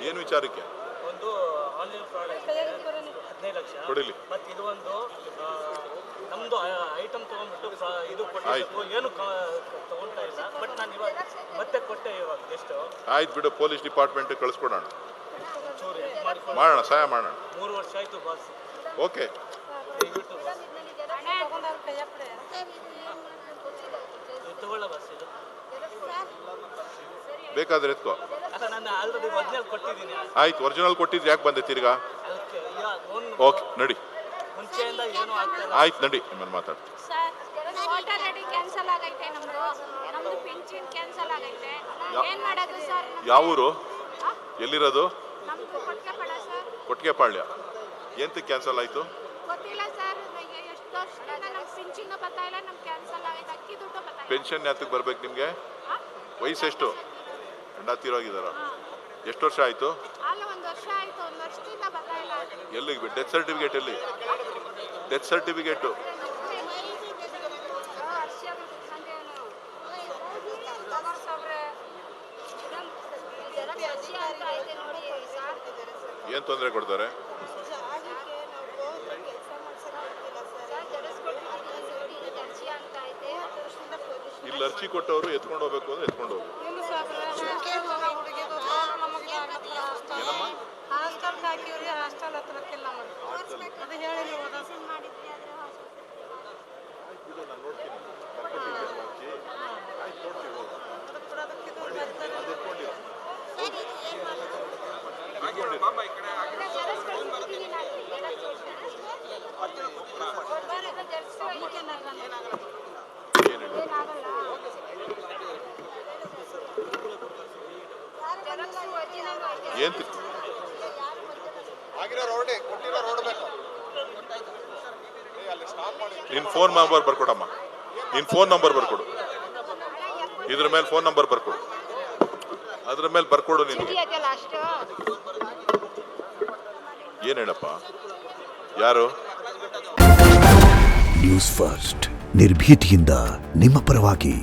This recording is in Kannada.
ಏನು ವಿಚಾರಕ್ಕೆ? ಒಂದು ಆನ್ಲೈನ್ ಫ್ರಾಡ್ 15 ಲಕ್ಷ ಕೊಡಲಿ. ಮತ್ತೆ ಇದು ಒಂದು ನಮ್ದು ಐಟಮ್ ತಗೊಂಡ್ಬಿಟ್ಟು ಇದು ಕೊಟ್ಟು ಏನು ತಗೊಳ್ತಾ ಇಲ್ಲ. ಬಟ್ ನಾನು ಇವಾಗ ಮತ್ತೆ ಕೊಟ್ಟೆ ಇವಾಗ ಎಷ್ಟು. ಆಯ್ತು ಬಿಡು, ಪೊಲೀಸ್ ಡಿಪಾರ್ಟ್ಮೆಂಟ್ ಕಳಿಸ್ಕೊಡೋಣ, ಚೂರು ಮಾಡ್ಕೊಂಡು ಮಾಡೋಣ, ಸಹಾಯ ಮಾಡೋಣ. 3 ವರ್ಷ ಆಯ್ತು ಬಾಸ್. ಓಕೆ, ತಗೊಳ್ಳ ಬಾಸ್ ಇದು ಬೇಕಾದ್ರೆ ಎತ್ಕೋ. ಅಲ್ಲ ನಾನು ಆಲ್ರೆಡಿ ಒರಿಜಿನಲ್ ಕೊಟ್ಟಿದ್ದೀನಿ. ಆಯ್ತು, ಒರಿಜಿನಲ್ ಕೊಟ್ಟಿದ್ರೆ ಯಾಕೆ ಬಂದೆ ತಿರ್ಗಾ? ಅದಕ್ಕೆ ಓಕೆ ನಡಿ, ಮುಂಚೆಯಿಂದ ಏನು ಆಗ್ತಾ ಆಯ್ತು ನಡಿ, ನಿಮ್ಮನ್ನು ಮಾತಾಡ್ತೀನಿ. ವೋಟರ್ ಐಡಿ ಕ್ಯಾನ್ಸಲ್ ಆಗೈತೆ, ನಮ್ದು ಪಿಂಚಿನ್ ಕ್ಯಾನ್ಸಲ್ ಆಗೈತೆ. ಏನ್ ಮಾಡೋದು ಸರ್? ಯಾವ ಊರು? ಎಲ್ಲಿರೋದು? ನಮ್ದು ಕೊಟ್ಕೆಪಾಡ ಸರ್. ಕೊಟ್ಟಿಗೆಪಾಳ್ಯ. ಎಂತಕ್ಕೆ ಕ್ಯಾನ್ಸಲ್ ಆಯಿತು? ಗೊತ್ತಿಲ್ಲ ಸರ್, ಎಷ್ಟು ವರ್ಷದಿಂದ ನಮ್ಗೆ ಪಿಂಚಿನ್ ಬರ್ತಾ ಇಲ್ಲ, ನಮ್ಗೆ ಕ್ಯಾನ್ಸಲ್ ಆಗೈತೆ. ಅಕ್ಕಿ ದುಡ್ಡು ಬರ್ತಾ ಇಲ್ಲ. ಪೆನ್ಷನ್ ಯಾತಕ್ಕೆ ಬರ್ಬೇಕು ನಿಮಗೆ? ವಯಸ್ಸೆಷ್ಟು? ಗಂಡ ತೀರೋಗಿದ್ದಾರ? ಎಷ್ಟು ವರ್ಷ ಆಯಿತು? ಅಲ್ಲ, 1 ವರ್ಷ ಆಯ್ತು, 1 ವರ್ಷದಿಂದ ಬರ್ತಾ ಇಲ್ಲ. ಎಲ್ಲಿಗೆ? ಡೆತ್ ಸರ್ಟಿಫಿಕೇಟ್ ಎಲ್ಲಿ? ಡೆತ್ ಸರ್ಟಿಫಿಕೇಟು ಏನು ತೊಂದರೆ ಕೊಡ್ತಾರೆ? ಇಲ್ಲಿ ಅರ್ಜಿ ಕೊಟ್ಟವರು ಎತ್ಕೊಂಡು ಹೋಗ್ಬೇಕು ಅಂದ್ರೆ ಎತ್ಕೊಂಡು ಹೋಗ್ಬೇಕು. ಏನಮ್ಮ? ಹಾಸ್ಟೆಲ್ ಹಾಕಿವ್ರಿ, ಹಾಸ್ಟೆಲ್ ಹತ್ರಕ್ಕಿಲ್ಲ ಅದು ಹೇಳಿ ನಾನು ನೋಡ್ತೀನಿ, ಬರ್ಕೊಟ್ಟಿದ್ದೀನಿ ಅರ್ಜಿ. ಆಯ್ತು, ನೋಡ್ತೀವಿ. ಏನು ನಿನ್ನ ಫೋನ್ ನಂಬರ್ ಬರ್ಕೊಡಮ್ಮ, ನಿನ್ನ ಫೋನ್ ನಂಬರ್ ಬರ್ಕೊಡು. ಇದ್ರ ಮೇಲೆ ಫೋನ್ ನಂಬರ್ ಬರ್ಕೊಡು, ಅದ್ರ ಮೇಲೆ ಬರ್ಕೊಡು. ನೀನು ಏನು ಹೇಳಪ್ಪ? ಯಾರು? ನ್ಯೂಸ್ ಫಸ್ಟ್, ನಿರ್ಭೀತಿಯಿಂದ ನಿಮ್ಮ ಪರವಾಗಿ.